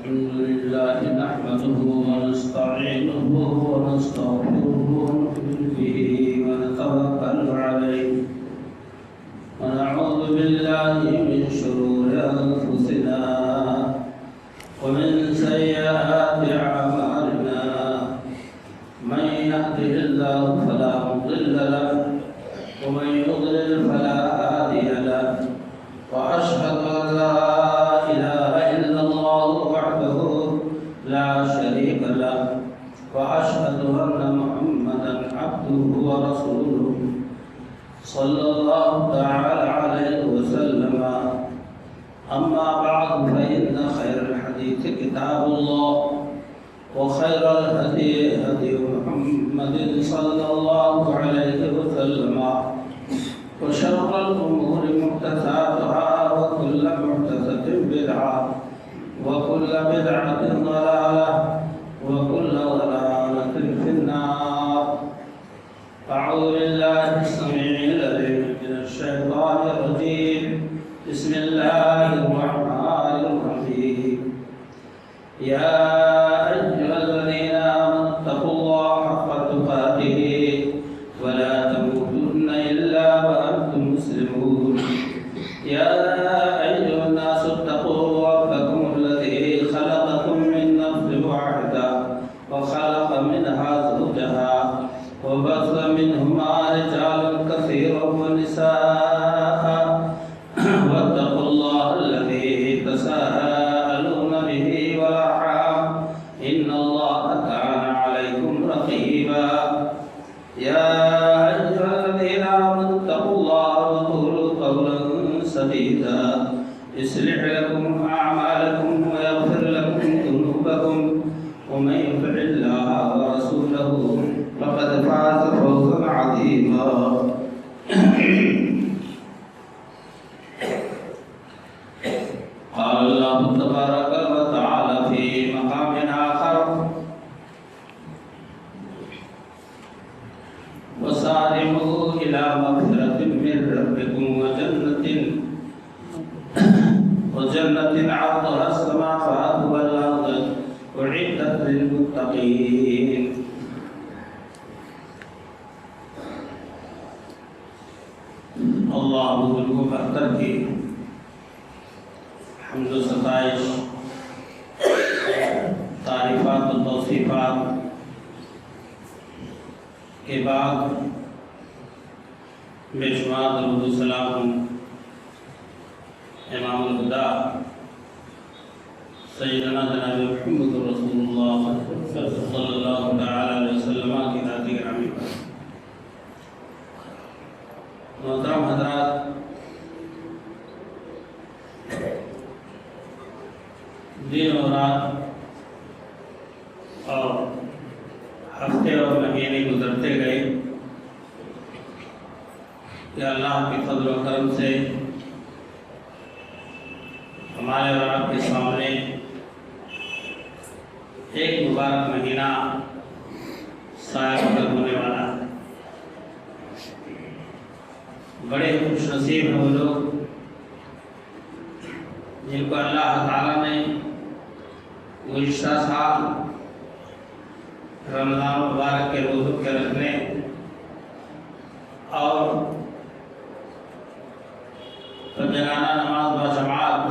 الحمد لله نحمده ونستعينه ونستغفره ونؤمن به ونتوكل عليه ونعوذ بالله من شرور أنفسنا ومن سيئات أعمالنا من يهده الله فلا مضل له ومن يضلل فلا هادي له وأشهد أن لا إله إلا الله وحده لا شريك له وأشهد أن محمدا عبده ورسوله صلى الله تعالى عليه وسلم أما بعد فإن خير الحديث كتاب الله وخير الهدي هدي محمد صلى الله عليه وسلم وشر الأمور محدثاتها وكل محدثة بدعة وكل بدعة ضلالة وكل ضلالة في النار. أعوذ بالله السميع العليم من الشيطان الرجيم. بسم الله الرحمن الرحيم. يا أيها الذين آمنوا اتقوا الله حق تقاته ولا تموتن إلا وأنتم مسلمون. يا أيها الناس اتقوا ربكم الذي خلقكم من نفس واحدة وخلق منها زوجها وبث منهما رجالا كثيرا ونساء واتقوا الله الذي تساءلون به والأرحام إن الله كان عليكم رقيبا. يا أيها الذين آمنوا اتقوا الله وقولوا قولا سديدا يصلح لكم أعمالكم ويغفر لكم ذنوبكم ومن يطع الله ورسوله فقد فاز فوزا عظيما. قال الله تبارك وتعالى في مقام آخر وسارعوا إلى مغفرة من ربكم وجنة عرضها السماوات والأرض أعدت للمتقين. اللہ بزرگ و برتر کی حمد و ستائش، تعریفات و توصیفات کے بعد بے شمار درود و سلام امام الہدیٰ سیدنا جناب محمد رسول اللہ صلی اللہ علیہ وسلم کی ذات گرامی پر. محترم حضرات، دن اور رات اور ہفتے اور مہینے گزرتے گئے کہ اللہ کے فضل و کرم سے ہمارے اور آپ کے سامنے ایک مبارک مہینہ سایہ قدر ہونے والا ہے. بڑے خوش نصیب ہیں وہ لوگ جن کو اللہ تعالیٰ نے گزشتہ سال رمضان مبارک کے روزوں کے رکھنے اور فجرانہ نماز بجماعت،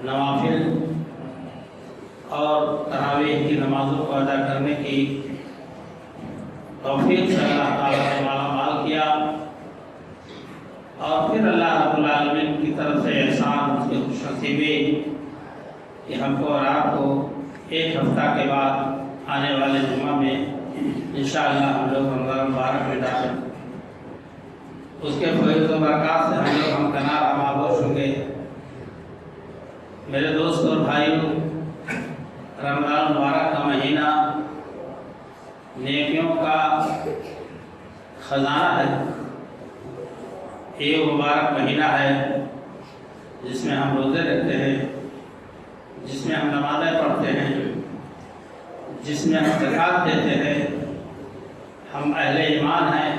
نوافل اور تراویح کی نمازوں کو ادا کرنے کی توفیق سے اللہ تعالیٰ نے مالا مال کیا، اور پھر اللہ رب العالمین کی طرف سے احسان، اس کی خوش نصیبی کہ ہم کو اور آپ کو ایک ہفتہ کے بعد آنے والے جمعہ میں انشاءاللہ ہم لوگ رمضان مبارک میں داخل، اس کے فیض و برکات سے ہم لوگ ہم کنار آماغوش ہوں گے. میرے دوست اور بھائیوں، رمضان مبارک کا مہینہ نیکیوں کا خزانہ ہے. یہ مبارک مہینہ ہے جس میں ہم روزے رکھتے ہیں، جس میں ہم نمازیں پڑھتے ہیں، جس میں ہم زکوٰۃ دیتے ہیں. ہم اہل ایمان ہیں،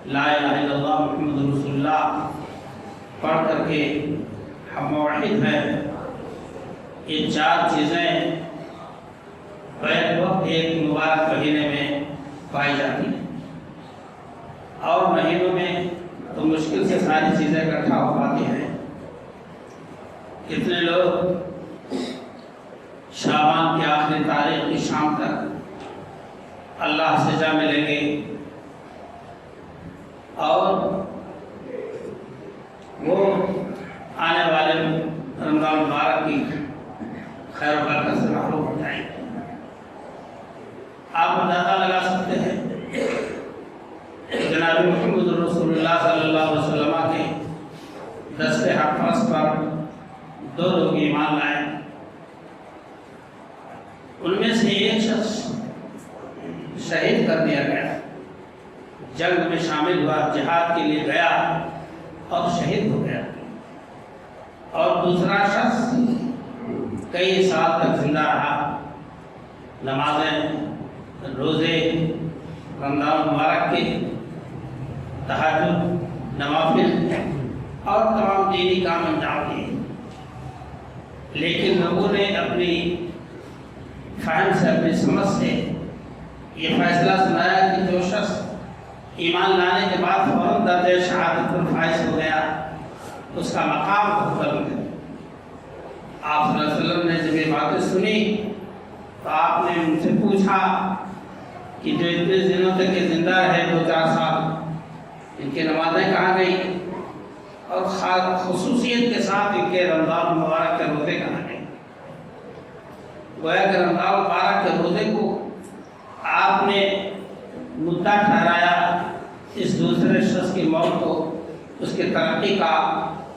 لا الہ الا اللہ محمد رسول اللہ پڑھ کر کے ہم موحد ہیں یہ چار چیزیں بیک وقت ایک مبارک مہینے میں پائی جاتی ہیں، اور مہینوں میں تو مشکل سے ساری چیزیں اکٹھا ہو پاتی ہیں۔ کتنے لوگ شعبان کی آخری تاریخ کی شام تک اللہ سے جا ملیں گے اور وہ آنے والے رمضان مبارک کی خیر و برکت سے محروم ہو جائیں گے۔ آپ اندازہ لگا سکتے ہیں جناب محمد رسول اللہ صلی اللہ علیہ وسلم کے دست حفاظ پر 2 لوگ ایمان لائے، ان میں سے ایک شخص شہید کر دیا گیا، جنگ میں شامل ہوا، جہاد کے لیے گیا اور شہید ہو گیا، اور دوسرا شخص کئی سال تک زندہ رہا، نمازیں، روزے، رمضان مبارک کے تہجد، نوافل اور تمام دینی کام انجام دیے، لیکن لوگوں نے اپنی فہم سے، اپنی سمجھ سے یہ فیصلہ سنایا کہ جو شخص ایمان لانے کے بعد فوراً درجہ شہادت پر فائز ہو گیا اس کا مقام بہت بلند ہے۔ آپ صلی اللہ علیہ وسلم نے جب یہ باتیں سنی تو آپ نے ان سے پوچھا کہ جو اتنے دنوں تک یہ زندہ رہے 2-4 سال، ان کی نمازیں کہاں گئی، اور خصوصیت کے ساتھ ان کے رمضان مبارک کے روزے کہاں گئے۔ گویا کہ رمضان مبارک کے روزے کو آپ نے مدعا ٹھہرایا اس دوسرے شخص کی موت کو، اس کے ترقی کا،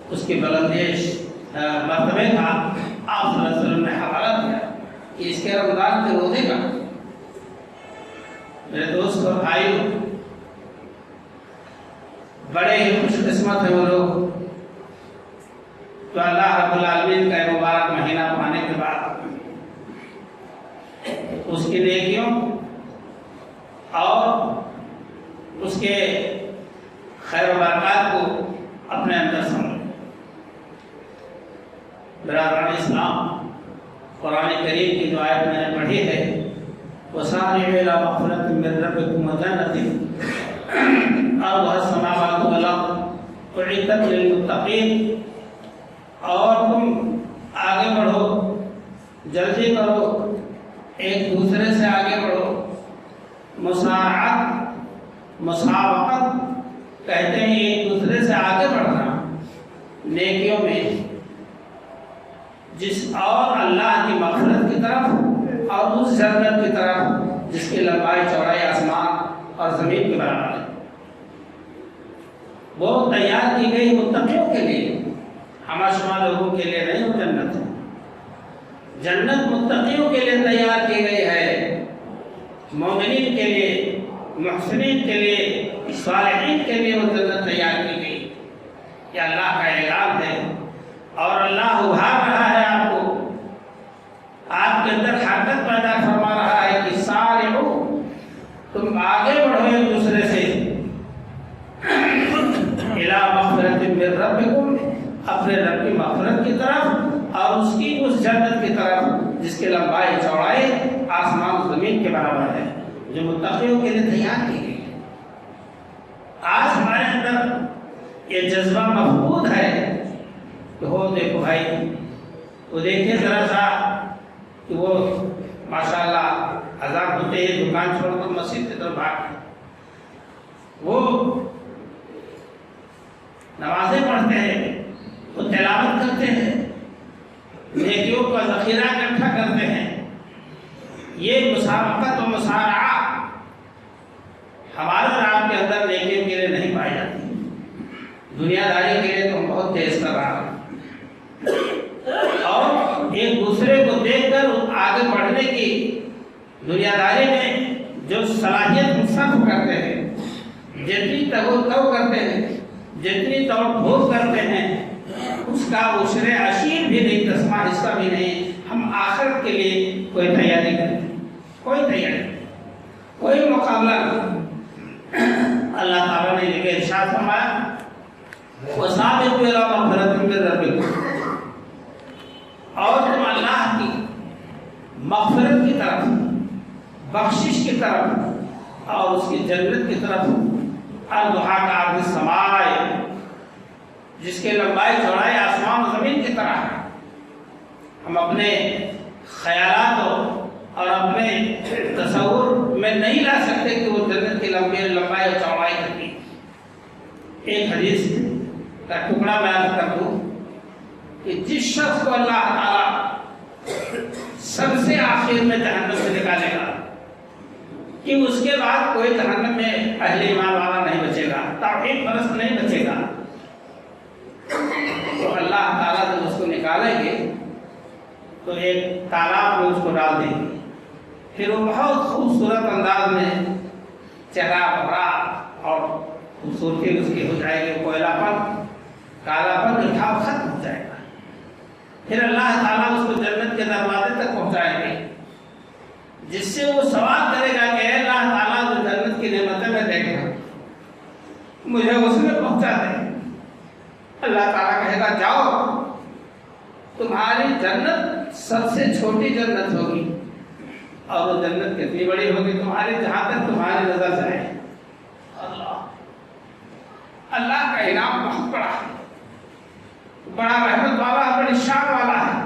اس کے بلندیش مرتبے کا آپ صلی اللہ علیہ وسلم نے حوالہ دیا کہ اس کے رمضان کے روزے کا۔ میرے دوست اور بھائی، بڑے ہی خوش قسمت ہیں وہ لوگ تو اللہ رب العالمین کا مبارک مہینہ پانے کے بعد اس کی نیکیوں اور اس کے خیر و برکات کو اپنے اندر سمجھ۔ برادران اسلام، قرآن کریم کی جو آیت میں نے پڑھی ہے، وَسَارِعُوا إِلَىٰ مَغْفِرَةٍ مِّن رَّبِّكُمْ وَجَنَّةٍ عَرْضُهَا السَّمَاوَاتُ وَالْأَرْضُ أُعِدَّتْ لِلْمُتَّقِينَ، اور تم آگے بڑھو، جلدی کرو، ایک دوسرے سے آگے بڑھو۔ مسابقت کہتے ہیں ایک دوسرے سے آگے بڑھنا نیکیوں میں، اور اللہ کی مغفرت کی طرف اور اس جنت کی طرف جس کی لمبائی چوڑائی آسمان اور زمین کے برابر ہے۔ وہ تیار کی گئی متقیوں کے لیے، ہمہ شمار لوگوں کے لیے نہیں، وہ جنت ہے۔ جنت متقیوں کے لیے تیار کی گئی ہے، مومنین کے لیے، محسنین کے لیے، صالحین کے لیے وہ جنت تیار کی گئی۔ یہ اللہ کا اعلان ہے، اور اللہ ابھار رہا ہے آپ کو، آپ کے اندر حرکت پیدا فرما رہا ہے کہ سارعوا، تم آگے بڑھو ایک دوسرے سے، اِلیٰ مغفرۃ من ربکم، اپنے رب کی مغفرت کی طرف اور اس کی اس جنت کی طرف جس کی لمبائی چوڑائی آسمان و زمین کے برابر ہے، جو متقیوں کے لیے تیار کی گئی ہے۔ آج ہمارے اندر یہ جذبہ مفقود ہے کہ ہو دیکھو بھائی، وہ دیکھیں ذرا سا کہ وہ ماشاءاللہ اذان ہوتے ہی دکان چھوڑ کر مسجد کی طرف بھاگتے، وہ نمازیں پڑھتے ہیں، وہ تلاوت کرتے ہیں، نیکیوں کا ذخیرہ اکٹھا کرتے ہیں۔ یہ مسابقت و مسارعہ ہمارے اور آپ کے اندر نیکیوں کے لیے نہیں پائی جاتی۔ دنیا داری کے لیے تو ہم بہت تیز کر رہا ہیں، اور ایک دوسرے کو دیکھ کر آگے بڑھنے کی دنیا داری میں جو صلاحیت ہم صرف کرتے ہیں، جتنی تو کرتے ہیں، جتنی توڑ پھوڑ کرتے ہیں، اس کا عشر عشیر بھی نہیں، 10واں حصہ بھی نہیں۔ ہم آخرت کے لیے کوئی تیاری کریں، کوئی تیاری، کوئی مقابلہ نہیں۔ اللہ تعالیٰ نے یہ ارشاد فرمایا وَسَابِقُوا إِلَىٰ مَغْفِرَةٍ مِّن رَّبِّكُمْ، اور تم اللہ مغفرت کی طرف، بخشش کی طرف اور اس کی جنت کی طرف عرضھا کا عرض السماء، جس کے لمبائی چوڑائی آسمان و زمین کی طرح ہے. ہم اپنے خیالات اور اپنے تصور میں نہیں لا سکتے کہ وہ جنت کی لمبائی اور چوڑائی کتنی. ایک حدیث کا ٹکڑا میں عرض کر دوں کہ جس شخص کو اللہ تعالیٰ سب سے آخر میں جہنم سے نکالے گا کہ اس کے بعد کوئی جہنم میں اہل ایمان والا نہیں بچے گا، توحید پرست نہیں بچے گا، تو اللہ تعالیٰ جب اس کو نکالیں گے تو ایک تالاب میں اس کو ڈال دیں گے. پھر وہ بہت خوبصورت انداز میں چہرہ بھرا اور خوبصورتی اس کی ہو جائے گی، کوئلہ پن کالا پن اٹھاؤ ختم ہو جائے گا. پھر اللہ تعالیٰ اس کو جنت کے دروازے تک پہنچائیں گے، جس سے وہ سوال کرے گا کہ اے اللہ تعالیٰ جو جنت کی نعمتیں میں دیکھ رہا ہوں مجھے اس میں پہنچا دے. اللہ تعالیٰ کہے گا جاؤ، تمہاری جنت سب سے چھوٹی جنت ہوگی اور وہ جنت کتنی بڑی ہوگی تمہاری، جہاں تک تمہاری نظر جائے. اللہ کا انعام بہت بڑا ہے، بڑا رحمت والا ہے، بڑی شان والا ہے.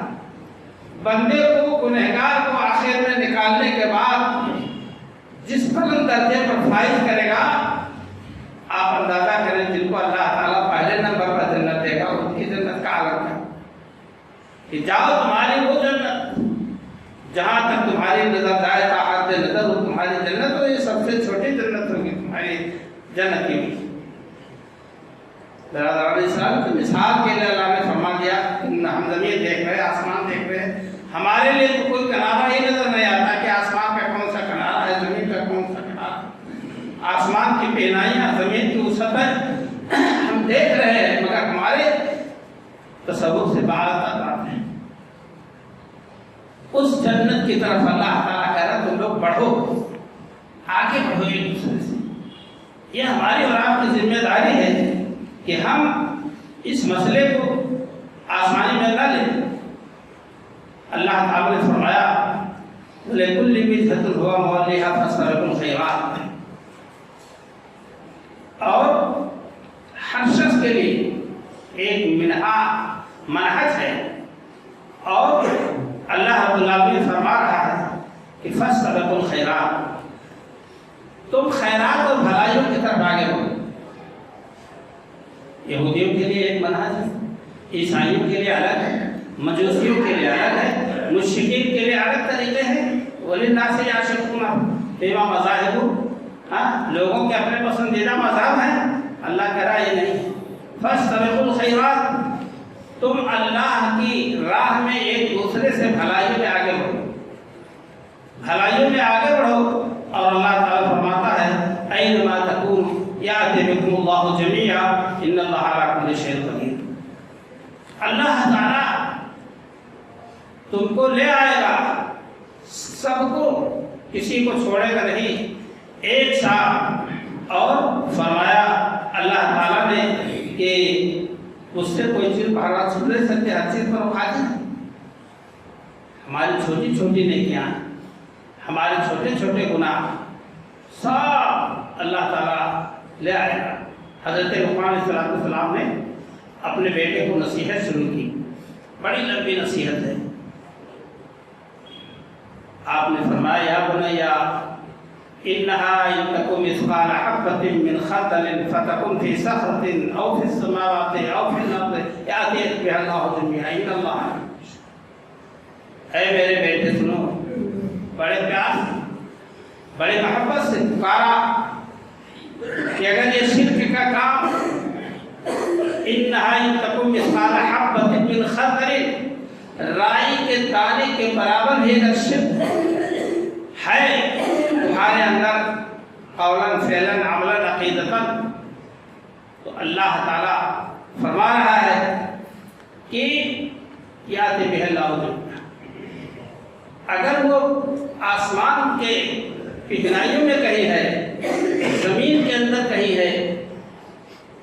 بندے کو گنہگار کو آخر میں نکالنے کے بعد جس بلند درجے پر فائز کرے گا، آپ اندازہ کریں جن کو اللہ تعالیٰ پہلے نمبر پر جنت دے گا ان کی جنت کا عالم ہے کہ جاؤ تمہاری وہ جنت جہاں تک تمہاری نظر جائے، طاقت نظر ہو تمہاری جنت ہو، یہ سب سے چھوٹی جنت ہوگی تمہاری جنت کی. برادر علیہ السلام کی مثال کے لیے اللہ نے فرما دیا کہ ہم زمین دیکھ رہے ہیں، آسمان دیکھ رہے ہیں، ہمارے لیے تو کوئی کنارہ ہی نظر نہیں آتا کہ آسمان کا کون سا کنارہ ہے، زمین کا کون سا کنارہ. آسمان کی پہنائیاں، زمین کی وسعت ہم دیکھ رہے ہیں مگر ہمارے تصور سے باہر تعداد ہے. اس جنت کی طرف اللہ تعالیٰ کہہ رہا تم لوگ بڑھو، آگے بڑھو ایک دوسرے سے. یہ ہماری اور آپ کی ذمہ داری ہے کہ ہم اس مسئلے کو آسانی میں نہ لیں. اللہ تعالیٰ نے فرمایا لِكُلِّ وِجْهَةٍ هُوَ مُوَلِّيهَا فَاسْتَبِقُوا الْخَيْرَاتِ، اور ہر شخص کے لیے ایک منہج ہے، اور اللہ رب العالمین فرما رہا ہے کہ فَاسْتَبِقُوا الْخَيْرَاتِ، تم خیرات اور بھلائیوں کی طرف آگے بڑھو. یہودیوں کے لیے ایک منہج ہے، عیسائیوں کے لیے الگ ہے، مجوسیوں کے لیے الگ ہے، مشرکین کے لیے الگ طریقے ہیں. وَلِلنَّاسِ يَعْشِقُونَ بِمَا مَذَاهِبُ، لوگوں کے اپنے پسندیدہ مذہب ہیں. اللہ کہہ رہا ہے یہ نہیں، فَاسْتَبِقُوا الْخَيْرَاتِ، تم اللہ کی راہ میں ایک دوسرے سے بھلائیوں میں آگے بڑھو، بھلائیوں میں آگے بڑھو. اور اللہ تعالیٰ فرماتا ہے اَيْنَمَا تَكُونُوا يَأْتِ بِكُمُ اللَّهُ جَمِيعًا إِنَّ اللَّهَ عَلَىٰ كُلِّ شَيْءٍ قَدِيرٌ. اللہ تعالیٰ تم کو لے آئے گا، سب کو، کسی کو چھوڑے گا نہیں، ایک ساتھ. اور فرمایا اللہ تعالیٰ نے کہ اس سے کوئی چیز باہر چھوڑ نہیں سکتے، ہر چیز پر وہ قادر ہے. ہماری چھوٹی چھوٹی نیکیاں، ہمارے چھوٹے چھوٹے گناہ سب اللہ تعالیٰ لے آئے گا. حضرت لقمان علیہ السلام نے اپنے بیٹے کو نصیحت شروع کی، بڑی لمبی نصیحت ہے. آپ نے فرمایا یا بنیا انہا ان تکو مثقال حبۃ من خردل فتکن فی صخرۃ او فی السماوات او فی الارض یأتی بها اللہ جميعا ان اللہ. اے میرے بیٹے سنو، بڑے پیار بڑے محبت سے پکارا کہ اگر یہ شرک کا کام انہا ان تکو مثقال حبۃ من خردل، رائی کے دانے کے برابر بھی اگر شرک ہے تمہارے اندر قولاً فعلاً عملاً عقیدتاً، تو اللہ تعالیٰ فرما رہا ہے کہ یأتی بہ اللہ جميعا. اگر وہ آسمان کے پہنائیوں میں کہیں ہے، زمین کے اندر کہیں ہے،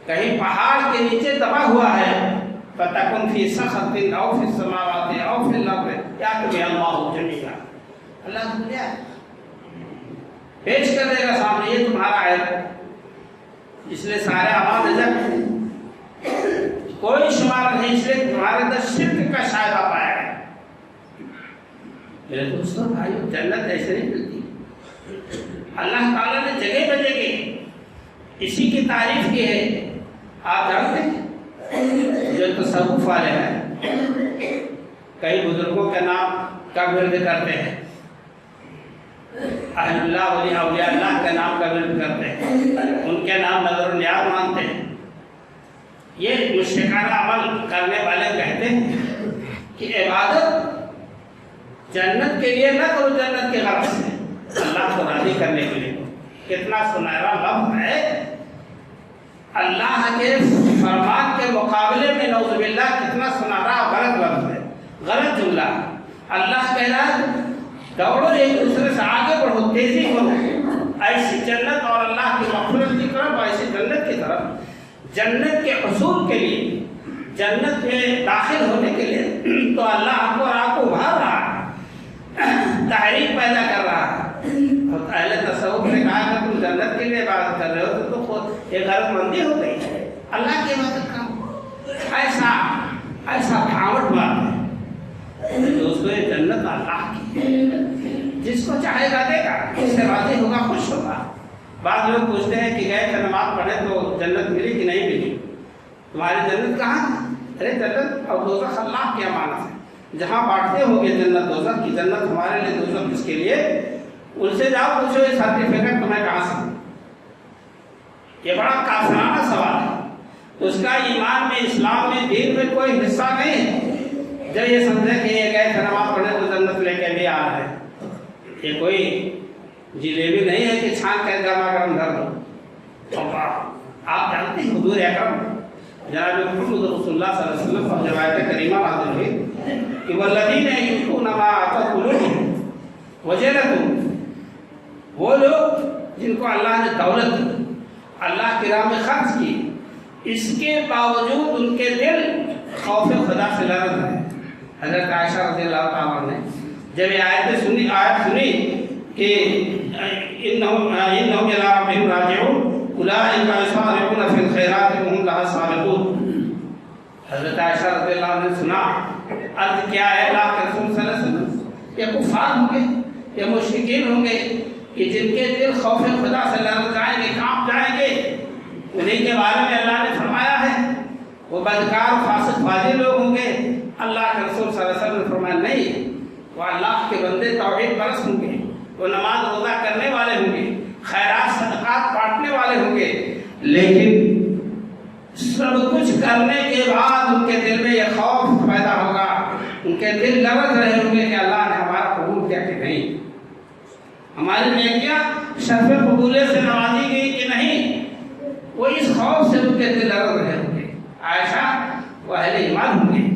کہیں پہاڑ کے نیچے دبا ہوا ہے، فَتَكُنْ فِي صَخْرَةٍ أَوْ فِي السَّمَاوَاتِ أَوْ فِي الْأَرْضِ يَأْتِ بِهَا اللَّهُ جَمِيعًا. اللہ نے بولیا پیش کر دے گا سامنے، یہ تمہارا ہے، اس لیے سارے اعمال رزق کوئی شمار نہیں، اس لیے تمہارے اندر شرک کا شائبہ پایا ہے۔ میرے دوستوں بھائیو، جنت ایسے نہیں ملتی۔ اللہ تعالیٰ نے جگہ بہ جگہ اسی کی تعریف کی ہے۔ آپ جانتے ہیں جو تصوف والے ہیں کئی بزرگوں کے نام کا ورد کرتے ہیں، اہل اللہ ولی اولیاء اللہ کے نام کا ورد کرتے ہیں، ان کے نام نظر و نیاز مانتے ہیں۔ یہ مشرکانہ عمل کرنے والے کہتے ہیں کہ عبادت جنت کے لیے نہ کرو، جنت کے غرض سے اللہ کو راضی کرنے کے لیے۔ کتنا سنہرا لفظ ہے، اللہ کے فرمان کے مقابلے میں نعوذ باللہ کتنا سنہرا غلط لفظ ہے، غلط جملہ۔ اللہ کہہ رہا ہے دوڑو ایک دوسرے سے آگے بڑھو، تیزی کرو ایسی جنت اور اللہ کی مغفرت کی طرف، ایسی جنت کی طرف۔ جنت کے حصول کے لیے، جنت میں داخل ہونے کے لیے تو اللہ آپ کو اور آپ کو ابھار رہا ہے، تحریک پیدا کر رہا ہے۔ اہل تصوف نے کہا کہ تم جنت کے لیے عبادت کر رہے ہو تو خود ایک غلط مندی ہو گئی ہے، اللہ کی عبادت کرو، ایسا بھاوٹ بات ہے۔ دوستو یہ جنت اللہ کی ہے، جس کو چاہے گا دے گا، اس سے راضی ہوگا، خوش ہوگا۔ بعض لوگ پوچھتے ہیں کہ گئے تھے نماز پڑھے تو جنت ملی کہ نہیں ملی، تمہاری جنت کہاں؟ ارے جنت اور دوزخ اللہ کی امانت ہے، جہاں بانٹتے ہو گے جنت دوزخ کی، جنت ہمارے لیے دوزخ کس کے لیے؟ ان سے جاؤ پوچھو یہ سرٹیفکیٹ تمہیں کہاں سے؟ یہ بڑا کافرانہ سوال ہے، اس کا ایمان میں، اسلام میں، دین میں کوئی حصہ نہیں ہے۔ جب یہ سمجھے کہ یہ گئے تھے نماز پڑھنے تو جنت لے کے بھی آ رہے ہیں، یہ کوئی جلیبی نہیں ہے کہ چھان کے گرما گرم دھر دو۔ آپ جانتے ہیں حضور اکرم جناب محمد رسول اللہ صلی اللہ علیہ وسلم پر روایت کریمہ نازل ہوئی کہ والذین یؤتون ما آتاهم قلوبهم وجلۃ، وہ لوگ جن کو اللہ نے دولت دی، اللہ کی راہ میں خرچ کی، اس کے باوجود ان کے دل خوف خدا سے لرز ہے۔ حضرت عائشہ رضی اللہ تعالیٰ نے جب یہ آیت سنی کہ انہم الی ربہم راجعون اولئک یسارعون فی الخیرات وہم لہا سابقون، حضرت عائشہ رضی اللہ عنہ نے سنا، عرض کیا ہے اللہ کے رسول صلی اللہ علیہ وسلم، یہ کفار ہوں گے، یہ مشرکین ہوں گے کہ جن کے دل خوف خدا سے لرز جائیں گے، کانپ جائیں گے، انہیں کے بارے میں اللہ نے فرمایا ہے وہ بدکار فاسق فاجر لوگ ہوں گے۔ اللہ کے رسول صلی اللہ علیہ وسلم نے فرمایا نہیں، وہ اللہ کے بندے توحید پرست ہوں گے، وہ نماز روزہ کرنے والے ہوں گے، خیرات صدقات بانٹنے والے ہوں گے، لیکن سب کچھ کرنے کے بعد ان کے دل میں یہ خوف پیدا ہوگا، ان کے دل لرز رہے ہوں گے کہ اللہ نے ہمارا قبول کیا کہ نہیں، ہماری نیکیاں شرف قبولیت سے نوازی گئی کہ نہیں، وہ اس خوف سے ان کے دل لرز رہے ہوں گے۔ عائشہ وہ اہل ایمان ہوں گے۔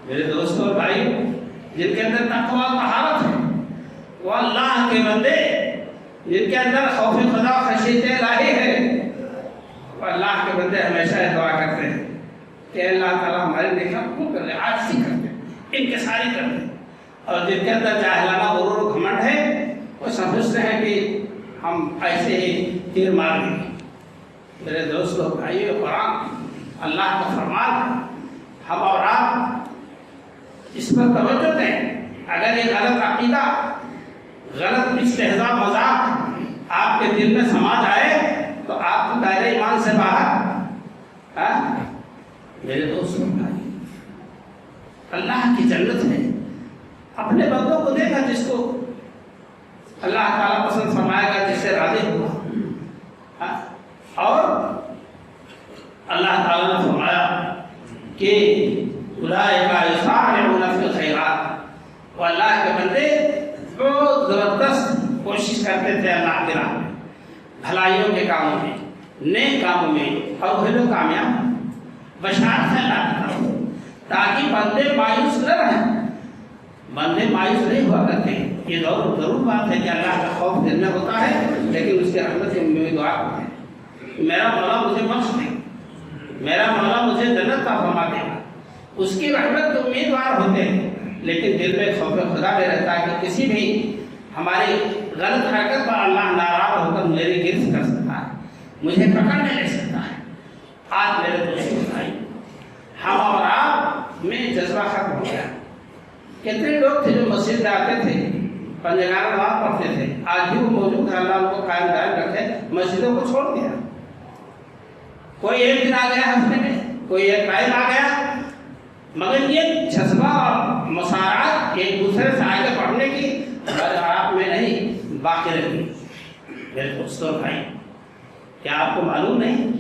میرے دوستوں اور بھائیوں، جن کے اندر تقوی و طہارت ہے، وہ اللہ کے بندے جن کے اندر خوف خدا و خشیت الہی ہے، وہ اللہ کے بندے ہمیشہ دعا کرتے ہیں کہ اللہ تعالیٰ ہمارے نیکیاں قبول کر لے، عاجزی کرتے ہیں، انکساری کرتے ہیں۔ اور جن کے اندر جاہلانہ غرور و گھمنڈ ہے، وہ سمجھتے ہیں کہ ہم ایسے ہی تیر مار دیں گے۔ میرے دوستوں بھائیو، قرآن اللہ کا فرمان، ہم اور آپ اس پر توجہ دیں۔ اگر یہ غلط عقیدہ، غلط استہزاء مذاق آپ کے دل میں سما جائے تو آپ کو دائرہ ایمان سے باہر۔ میرے دوستوں بھائی، اللہ کی جنت ہے، اپنے بندوں کو دے گا جس کو اللہ تعالیٰ پسند فرمائے گا، جس سے راضی ہوگا۔ اور اللہ تعالیٰ نے فرمایا کہ اولئک یسارعون فی الخیرات، وہ اللہ کے بندے بہت زبردست کوشش کرتے تھے اللہ کے راہ میں، بھلائیوں کے کاموں میں، نیک کاموں میں، اور وہ لوگ کامیاب بشارت ہے اللہ کی طرف، تاکہ بندے مایوس نہ رہیں۔ بندے مایوس نہیں ہوا کرتے، یہ ضرور بات ہے کہ اللہ کا خوف دل میں ہوتا ہے، لیکن اس کے رحمت سے امیدوار ہوتے ہیں، میرا مولا مجھے بخش دے، میرا مولا مجھے جنت کا فرما دے، اس کی رحمت کے امیدوار ہوتے ہیں، لیکن دل میں خوف خدا میں رہتا ہے کہ کسی بھی ہماری غلط حرکت پر اللہ ناراض ہو کر میری گرفت کر سکتا ہے، مجھے پکڑ میں لے سکتا ہے۔ آج میرے دوستوں بھائی، ہم اور آپ میں جذبہ ختم ہو گیا۔ کتنے لوگ تھے جو مسجد میں آتے تھے، پنجگانہ نماز پڑھتے تھے، آج بھی وہ موجود ہے، اللہ ان کو قائم دائم رکھے، مسجدوں کو چھوڑ دیا۔ کوئی ایک دن آ گیا ہفتے میں، کوئی ایک ٹائم آ گیا، مگر یہ جذبہ اور مسارات ایک دوسرے سے آگے بڑھنے کی آپ میں نہیں باقی رہی۔ میرے دوستوں بھائی، کیا آپ کو معلوم نہیں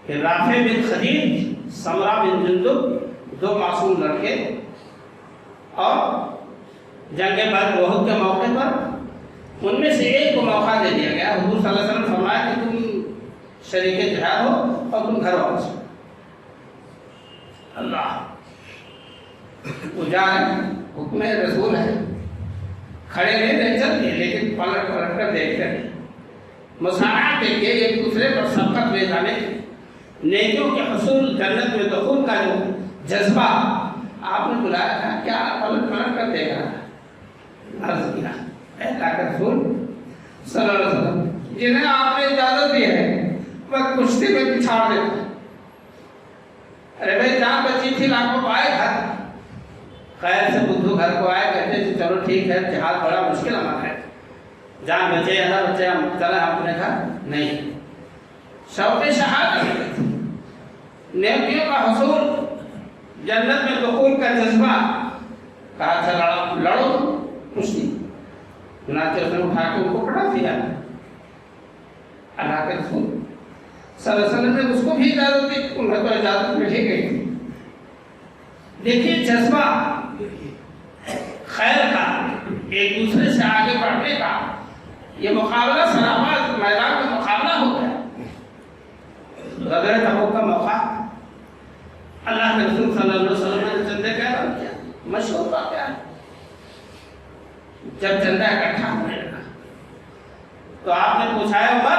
کہ رافع بن خدیج، سمرہ بن جندب، دو معصوم لڑکے، اور جنگ بدر احد کے موقع پر ان میں سے ایک کو موقع دے دیا گیا۔ حضور صلی اللہ علیہ وسلم فرمایا کہ تم شریک جہاد ہو اور تم گھر واپس ہو۔ اللہ وہ جا رہے، حکم رسول ہے، کھڑے نہیں رہے، چل دیے، لیکن پلٹ پلٹ کر دیکھتے ہیں، مسارات دیکھیے، ایک دوسرے پر سبقت لے جانے، نیکیوں کے حصول، جنت میں دخول کا جو جذبہ آپ نے بلایا تھا، کیا پلٹ پلٹ کر دیکھا؟ عرض کیا، اے اللہ کے رسول صلی اللہ علیہ وسلم، جنہیں آپ نے اجازت دی ہے وہ کشتی میں پچھاڑ دیتا۔ ارے بھائی جان بچی تھی، لاکھوں پائے گھر، خیر سے بدھو گھر کو آئے، کہتے ہیں چلو ٹھیک ہے، جہاد بڑا مشکل عمل ہے، جان بچے یا نہ بچے ہم چلے اپنے گھر نہیں۔ شوق شہادت، نیکیوں کا حصول، جنت میں دخول کا جذبہ، کہا چلا لڑو کشتی۔ چنانچہ اس نے اٹھا کے ان کو پڑھا دیا۔ اللہ کے رسول صلی اللہ علیہ وسلم نے اس کو بھی اجازت دی، انہیں تو اجازت ملی گئی۔ دیکھیے جذبہ خیر کا، ایک دوسرے سے آگے بڑھنے کا، یہ مقابلہ سرابہ میدان میں مقابلہ ہو گیا۔ غزوہ تبوک کا موقع، اللہ کے رسول صلی اللہ علیہ وسلم نے چندے کا اعلان کیا، مشہور واقعہ ہے۔ جب چندہ اکٹھا ہونے لگا تو آپ نے پوچھا ہے عمر،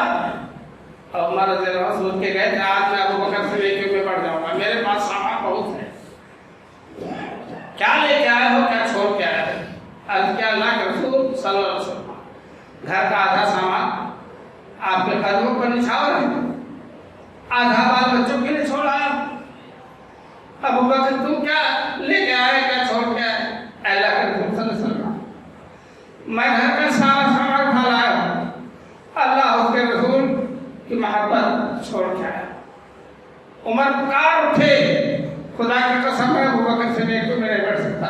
اور عمر رضی اللہ عنہ سوچ کے گئے کہ آج میں ابو بکر سے لے کے بڑھ جاؤں گا، میرے پاس سامان بہت ہے، کیا لے کے آئے ہو، کیا چھوڑ کے آئے ہو؟ عرض کیا، اللہ کے رسول صلی اللہ علیہ وسلم، گھر کا آدھا سامان آپ کے قدموں پر نچھاور ہے، آدھا بال بچوں کے لیے چھوڑ آیا۔ ابو بکر تم کیا لے کے آئے، کیا چھوڑ کے آئے؟ اللہ کے رسول صلی اللہ علیہ وسلم، میں گھر کا سارا سامان اٹھا لایا ہوں، اللہ اس کے رسول کی محبت چھوڑ کے آیا۔ عمر پکار اٹھے، خدا کی قسم ہے ابو بکر سے نیک تو میں نہیں بڑھ سکتا۔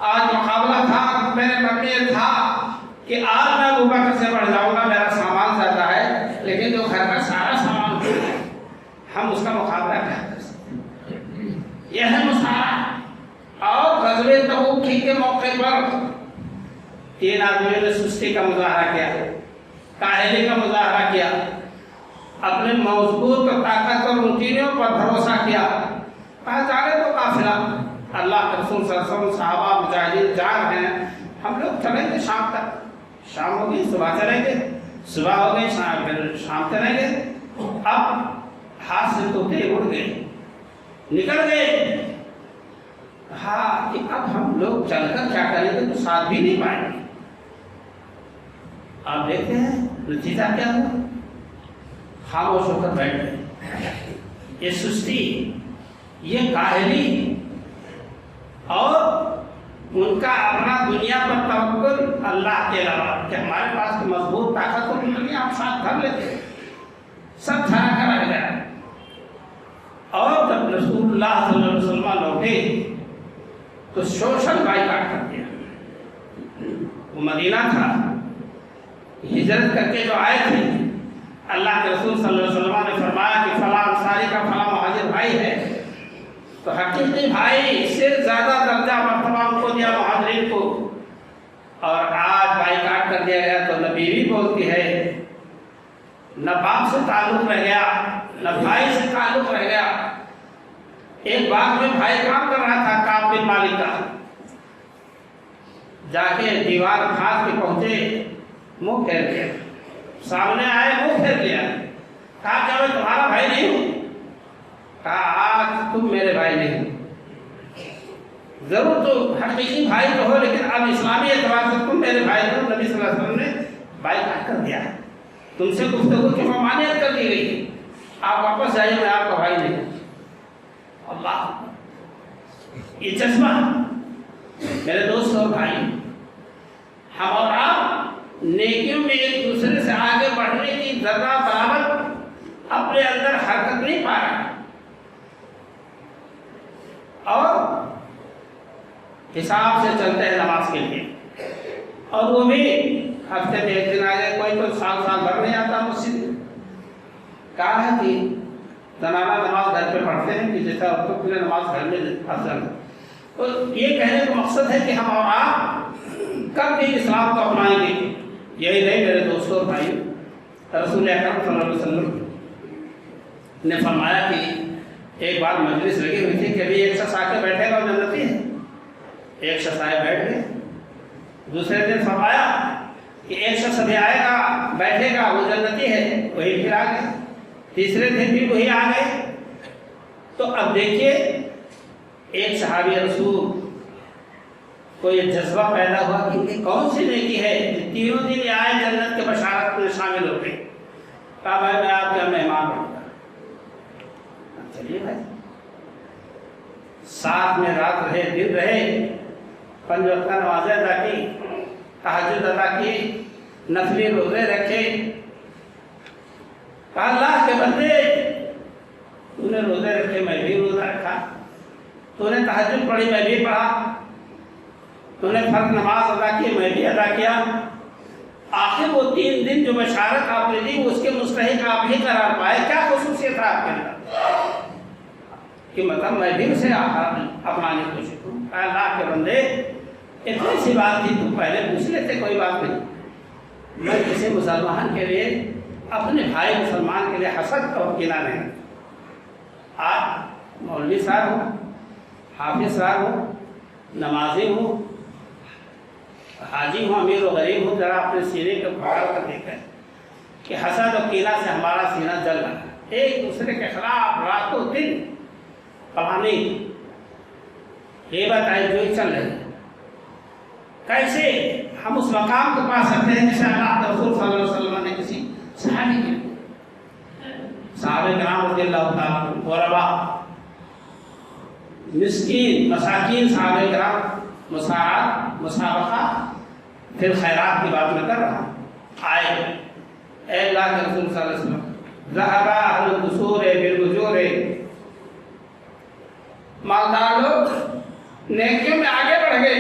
آج مقابلہ تھا، میرے من میں یہ تھا کہ آج میں ابو بکر سے بڑھ جاؤں گا، میرا سامان زیادہ ہے، لیکن جو گھر کا سارا سامان ہے ہم اس کا مقابلہ کیا کر سکتے ہیں؟ یہ ہے مسارات۔ اور غزوہ تبوک کے موقع پر 3 آدمیوں نے سستی کا مظاہرہ کیا، کاہلی کا مظاہرہ کیا، اپنے مضبوط اور طاقتور روٹینوں پر بھروسہ کیا۔ کہا چاہے تو قافلہ، اللہ کے رسول صلی اللہ علیہ وسلم، صحابہ، مجاہدین جا رہے ہیں، ہم لوگ چلیں گے شام تک، شام ہو گئی صبح چلیں گے، صبح ہو گئی شام چلیں گے۔ اب ہاتھ سے طوطے اڑ گئے، نکل گئے۔ کہا کہ اب ہم لوگ چل کر کیا کریں گے، تو ساتھ بھی نہیں پائیں گے۔ آپ دیکھتے ہیں نتیجہ کیا ہوا، خاموش ہو کر بیٹھ گئے۔ یہ سستی، یہ کاہلی، اور ان کا اپنا دنیا پر توکل اللہ کے علاوہ، کہ ہمارے پاس تو مضبوط طاقت تو نہیں، آپ ساتھ دھر لیتے، سب دھرا کر رہ گیا۔ اور جب رسول اللہ صلی اللہ علیہ وسلم لوٹے تو سوشل بائیکاٹ کر دیا۔ وہ مدینہ تھا، ہجرت کر کے جو آئے تھے، اللہ کے رسول صلی اللہ علیہ وسلم نے فرمایا کہ فلاں انصاری کا فلاں مہاجر بھائی ہے، تو حقیقی بھائی اس سے زیادہ درجہ مرتبہ ان کو دیا مہاجرین کو، اور آج بائیکاٹ کر دیا گیا تو نہ بیوی بولتی ہے، نہ باپ سے تعلق رہ گیا، نہ بھائی سے تعلق رہ گیا۔ ایک باغ میں بھائی کام کر رہا تھا، کعب بن مالک کا، جا کے دیوار کھاد کے پہنچے، منہ پھیر لیا، سامنے آئے منہ پھیر لیا۔ کہا کیا میں تمہارا بھائی نہیں ہوں؟ کہا آج تم میرے بھائی نہیں، ضرور تو حقیقی بھائی تو ہو، لیکن اب اسلامی اعتبار سے تم میرے بھائی ہو، نبی صلی اللہ علیہ وسلم نے بائیکاٹ کر دیا ہے، تم سے گفتگو کی ممانعت کر دی گئی ہے، آپ واپس جائیے، میں آپ کا بھائی نہیں۔ اللہ، یہ جذبہ میرے دوست اور بھائی، ہم اور آپ نیکیوں میں ایک دوسرے سے آگے بڑھنے کی ذرہ برابر اپنے اندر حرکت نہیں پا رہا، اور حساب سے چلتے ہیں نماز کے لیے، اور وہ بھی ہفتے میں ایک دن آ گئے، کوئی تو سال بھر نہیں آتا مسجد میں۔ کہا ہے کہ زنانہ نماز گھر پہ پڑھتے ہیں کہ جیسا عورتوں کے لیے نماز گھر میں افضل ہے۔ تو یہ کہنے کا مقصد ہے کہ ہم اور آپ کب بھی اسلام کو اپنائیں گے؟ یہی نہیں میرے دوستوں اور بھائی، رسول اکرم صلی اللہ علیہ وسلم نے فرمایا کہ ایک بار مجلس لگی ہوئی تھی کہ ابھی ایک شخص آ کے بیٹھے گا وہ جنتی ہے، ایک شخص آئے بیٹھ گئے، دوسرے دن فرمایا کہ ایک شخص ابھی آئے گا بیٹھے گا وہ جنتی ہے، وہی پھر آ گئے، تیسرے دن بھی وہی آ گئے۔ تو اب دیکھیے ایک صحابی رسول کو یہ جذبہ پیدا ہوا کہ یہ کون سی نیکی ہے تینوں دن یہ آئے جنت کے بشارت میں شامل ہو گئے۔ کہا بھائی میں آپ کا مہمان ہوں گا، چلیے بھائی، ساتھ میں رات رہے دن رہے، 5 وقت نمازیں ادا کی، تہجد ادا کی، نفلی روزے رکھے۔ کہا اللہ کے بندے تو نے روزے رکھے میں بھی روزہ رکھا، تو نے تہجد پڑھی میں بھی پڑھا، تو نے فرض نماز ادا کی میں بھی ادا کیا، آخر وہ 3 دن جو بشارت آپ نے دی اس کے مستحق آپ ہی قرار پائے، کیا خصوصیت ہے آپ کے اندر کہ مطلب میں بھی اسے اپنانے کی کوشش کروں؟ اللہ کے بندے اتنی سی بات تھی تو پہلے پوچھ لیتے، کوئی بات نہیں، میں کسی مسلمان کے لیے اپنے بھائی مسلمان کے لیے حسد اور کینہ نہیں۔ آپ مولوی صاحب ہو، حافظ صاحب ہو، نمازی ہو، حاجی ہوں، امیر و غریب ہوں، ذرا اپنے سینے کو پھاڑ کر دیکھیں کہ حسد اور کینہ سے ہمارا سینہ جل رہا ہے، ایک دوسرے کے خلاف راتوں دن قوانی غیبت آئی چل رہی ہے۔ کیسے ہم اس مقام کو پا سکتے ہیں جسے اللہ کے رسول صلی اللہ علیہ وسلم نے کسی صحابی کے صحابہ کرام رضی اللہ تعالیٰ غربا مسکین مساکین صحابہ کرام مساعات مسابقہ پھر خیرات کی بات میں کر رہا آئے، اے اللہ کے رسول صلی اللہ علیہ وسلم ذهب اهل الدثور بالأجور، مالدار لوگ نیکیوں میں آگے بڑھ گئے،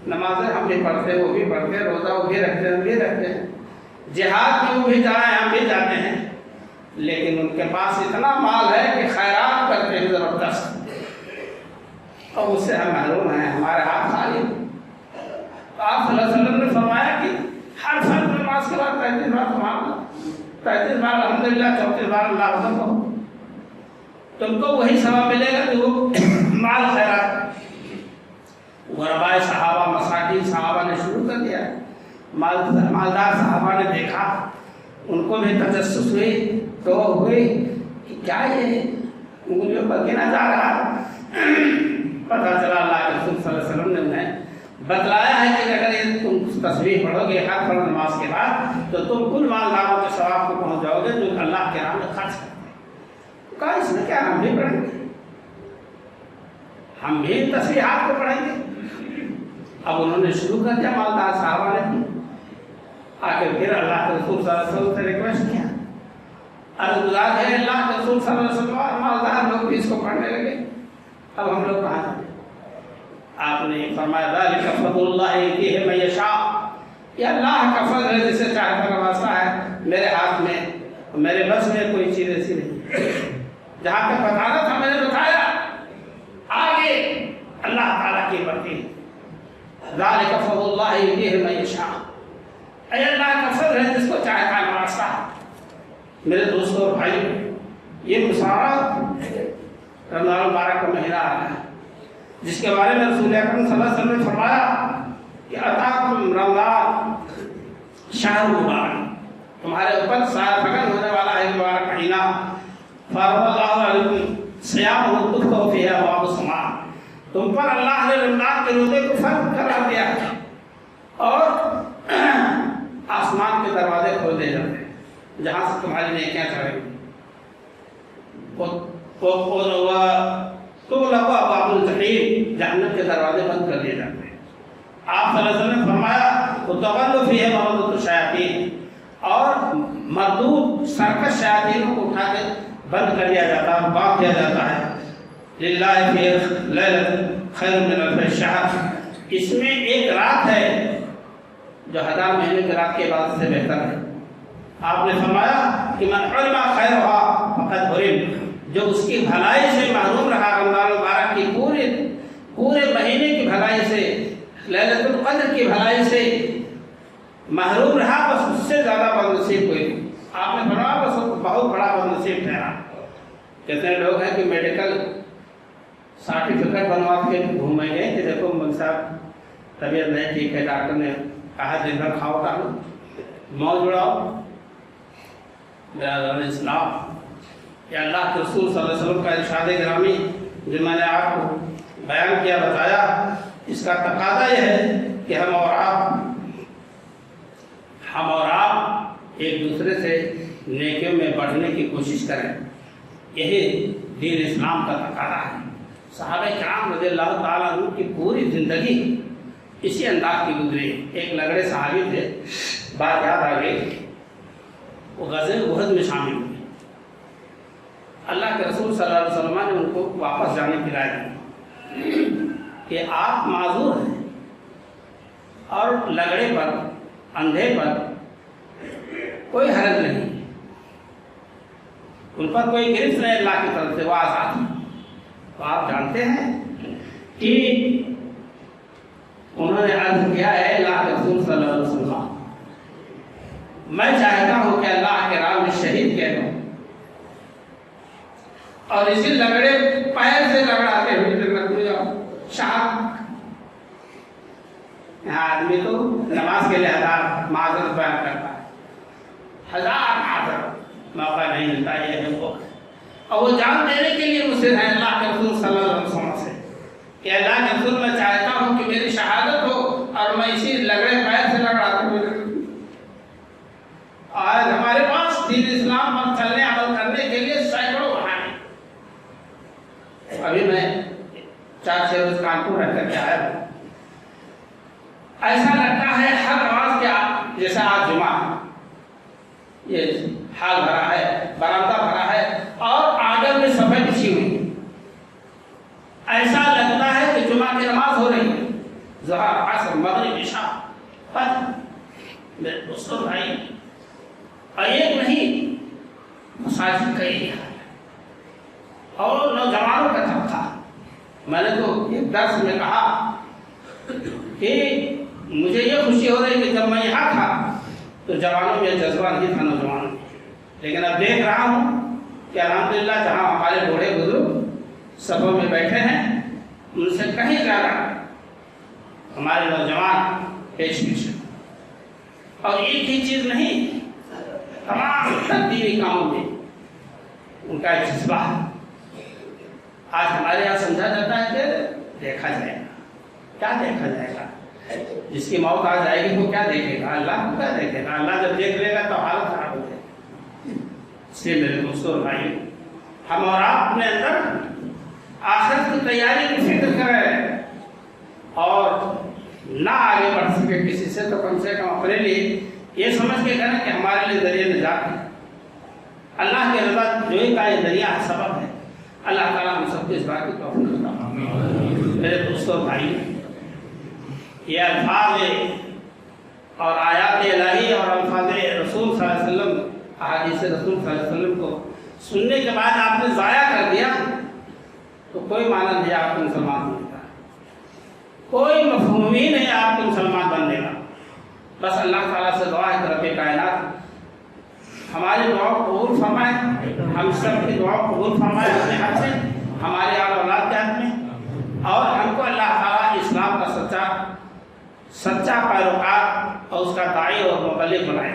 نمازیں ہم بھی پڑھتے ہیں وہ بھی پڑھتے ہیں، روزہ وہ بھی رکھتے ہیں ہم بھی رکھتے ہیں، جہاد میں وہ بھی جائیں ہم بھی جاتے ہیں، لیکن ان کے پاس اتنا مال ہے کہ خیرات کرتے ہیں زبردست، اور اس سے ہم محروم ہیں، ہمارے ہاتھ خالی۔ تو آپ صلی اللہ علیہ وسلم نے فرمایا کہ ہر فرض نماز کے بعد 33 بار سبحان اللہ، 33 بار الحمدللہ، 34 بار اللہ اکبر کہو، تم کو وہی ثواب ملے گا جو وہ مال خیرات۔ غرباء صحابہ مساکین صحابہ نے شروع کر دیا، مالدار صحابہ نے دیکھا، ان کو بھی تجسس ہوئی تو ہوئی کہ کیا یہ انگلیوں پر گنا جا رہا۔ پتہ چلا اللہ کے رسول صلی اللہ علیہ وسلم نے انہیں بتلایا ہے کہ اگر یہ تم تسبیح پڑھو گے ہر فرض نماز کے بعد تو تم کل مالداروں کے ثواب کو پہنچ جاؤ گے جو اللہ کے راہ میں خرچ کرتے ہیں۔ کہا اس میں کیا ہم بھی پڑھیں گے، ہم بھی تسبیحات کو پڑھیں گے۔ اب انہوں نے شروع کر دیا، مالدار صحابہ نے آکر پھر اللہ کے رسول صلی اللہ علیہ وسلم سے ریکویسٹ کیا، عرض گزار ہے اللہ کے رسول صلی اللہ علیہ وسلم، اور مالدار لوگ بھی اس کو پڑھنے لگے، اب ہم لوگ کہاں جائیں؟ آپ نے فرمایا ذالک فضل اللہ یؤتیہ من یشاء، یہ اللہ کا فضل ہے جسے چاہتا ہے نوازتا ہے، میرے ہاتھ میں میرے بس میں کوئی چیز ایسی نہیں، جہاں تک بتانا تھا میں نے بتایا، آگے اللہ تعالیٰ کی مرضی ہے۔ ذالک فضل اللہ یؤتیہ من یشاء، اے اللہ کا فضل ہے جس کو چاہتا ہے نوازتا ہے۔ میرے دوستوں اور بھائیوں، یہ مسارات رمضان المبارک کا مہینہ آ رہا ہے جس کے بارے میں رسول اکرم صلی اللہ علیہ وسلم نے فرمایا کہ اتاکم رمضان شہر مبارک، تمہارے اوپر سایہ فگن ہونے والا ہے مبارک مہینہ، فرض اللہ علیکم صیامہ تفتح فیہ ابواب السماء، تم پر اللہ نے رمضان کے روزے کو فرض قرار دیا اور آسمان کے دروازے کھول دے جاتے ہیں جہاں سے تمہاری نیکیاں چڑھیں گی. تو لگو ابواب الجحیم، جہنم کے دروازے بند کر دیے جاتے ہیں. آپ صلی اللہ علیہ وسلم نے فرمایا وتغل فیہ مردود الشیاطین، اور مردود سرکش شیاطینوں کو اٹھا کے بند کر دیا جاتا ہے، باندھ دیا جاتا ہے. للہ فی لیلۃ خیر من الف شہر، اس میں ایک رات ہے جو 1000 مہینے کی رات کی عبادت سے بہتر ہے. آپ نے فرمایا کہ من حرم خیرها فقد حرم، جو اس کی بھلائی سے محروم رہا، رمضان المبارک کی پورے مہینے کی بھلائی سے، لیلۃ القدر کی بھلائی سے محروم رہا، بس اس سے زیادہ بد نصیب کوئی نہیں. آپ نے فرمایا بس بہت بڑا بد نصیب ٹھہرا. کتنے لوگ ہیں کہ میڈیکل سرٹیفکیٹ بنوا کے گھومیں گے کہ دیکھو مول صاحب طبیعت نہیں ٹھیک ہے، ڈاکٹر نے کہا دن بھر کھاؤ ٹالو موج اڑاؤ. برادران اسلام، یا اللہ کے رسول صلی اللہ علیہ وسلم کا ارشاد گرامی جو میں نے آپ کو بیان کیا، بتایا، اس کا تقاضا یہ ہے کہ ہم اور آپ ایک دوسرے سے نیکیوں میں بڑھنے کی کوشش کریں. یہی دین اسلام کا تقاضا ہے. صحابہ کرام رضی اللہ تعالیٰ عنہ کی پوری زندگی اسی انداز کی گزری. ایک لگڑے صحابی تھے، بات یاد آ گئی، وہ غزوہ احد میں شامل ہوئے. اللہ کے رسول صلی اللہ علیہ وسلم نے ان کو واپس جانے کی رائے دی کہ آپ معذور ہیں اور لگڑے پر، اندھے پر کوئی حرج نہیں، ان پر کوئی گرفت نہیں اللہ کی طرف سے، وہ آزاد ہیں. تو آپ جانتے ہیں کہ انہوں نے عرض کیا ہے اللہ کے رسول صلی اللہ علیہ وسلم، میں چاہتا ہوں کہ اللہ کے راہ میں شہید کہہ دوں اور اسی لگڑے پیر سے لگڑاتے ہوئے جنت میں جاؤں. شہادت، یہاں آدمی تو نماز کے لیے 1000 معذرت بیان کرتا ہے، 1000 معذرت، موقع نہیں ملتا. یہ ہے وہ، اور وہ جان دینے کے لیے مصر ہے اللہ کے رسول صلی اللہ علیہ وسلم سے کہ اللہ کے رسول میں چاہتا ہوں کہ میری شہادت ہو اور میں اسی لگڑے پیر سے لگڑاتے ہوئے. آج ہمارے پاس دین اسلام پر چلنے عمل کرنے کے لیے سینکڑوں بہانے. ابھی میں 4-6 روز کانپور رہ کر کے آیا ہوں. ایسا لگتا ہے ہر نماز کے جیسا آج جمعہ یہ حال بھرا ہے، برآمدہ بھرا ہے اور آگے میں صفحے بچھی ہوئی. ایسا لگتا ہے کہ جمعہ کی نماز ہو رہی ہے، ظہر، عصر، مغرب، عشاء. میرے دوستوں بھائی، اور ایک نہیں، مساجد کا ایریا ہے اور نوجوانوں کا طبقہ. میں نے تو ایک درس میں کہا کہ مجھے یہ خوشی ہو رہی کہ جب میں یہاں تھا تو جوانوں میں جذبہ نہیں تھا، نوجوانوں میں، لیکن اب دیکھ رہا ہوں کہ الحمدللہ جہاں ہمارے بوڑھے بزرگ صفوں میں بیٹھے ہیں ان سے کہیں زیادہ ہمارے نوجوان پیش ہیں. اور ایک ہی چیز نہیں، تمام تدبیری کاموں میں ان کا ایک جذبہ ہے. آج ہمارے یہاں سمجھا جاتا ہے کہ دیکھا جائے گا. کیا دیکھا جائے گا؟ جس کی موت آ جائے گی وہ کیا دیکھے گا؟ اللہ کو کیا دیکھے گا؟ اللہ جب دیکھ لے گا تو حالت خراب ہو جائے گی. اس لیے میرے دوستوں اور بھائی، ہم اور آپ اپنے اندر آخرت کی تیاری کی فکر کریں اور نہ آگے بڑھ سکے کسی سے تو کم سے کم اپنے لیے یہ سمجھ کے کریں کہ ہمارے لیے ذریعہ نجات ہے. اللہ کے رضا جوئی کا یہ ذریعہ ہے، سبب ہے. اللہ تعالیٰ ہم سب کو اس بات کی توفیق عطا فرمائے. میرے دوستوں بھائی، یہ الفاظ اور آیات الہی اور الفاظ رسول صلی اللہ علیہ وسلم، احادیث رسول صلی اللہ علیہ وسلم کو سننے کے بعد آپ نے ضائع کر دیا تو کوئی معنی نہیں آپ کو مسلمان ہونے کا، کوئی مفہوم ہی نہیں آپ کو مسلمان بننے کا. بس اللہ تعالیٰ سے دعا ہے کہ رب کائنات ہماری دعا کو قبول فرمائے، ہم سب کی دعا کو قبول فرمائے اپنے ہاتھ سے، ہمارے آل اولاد کے ہاتھ میں، اور ہم کو اللہ تعالیٰ اسلام کا سچا پیروکار اور اس کا داعی اور مبلغ بنائے.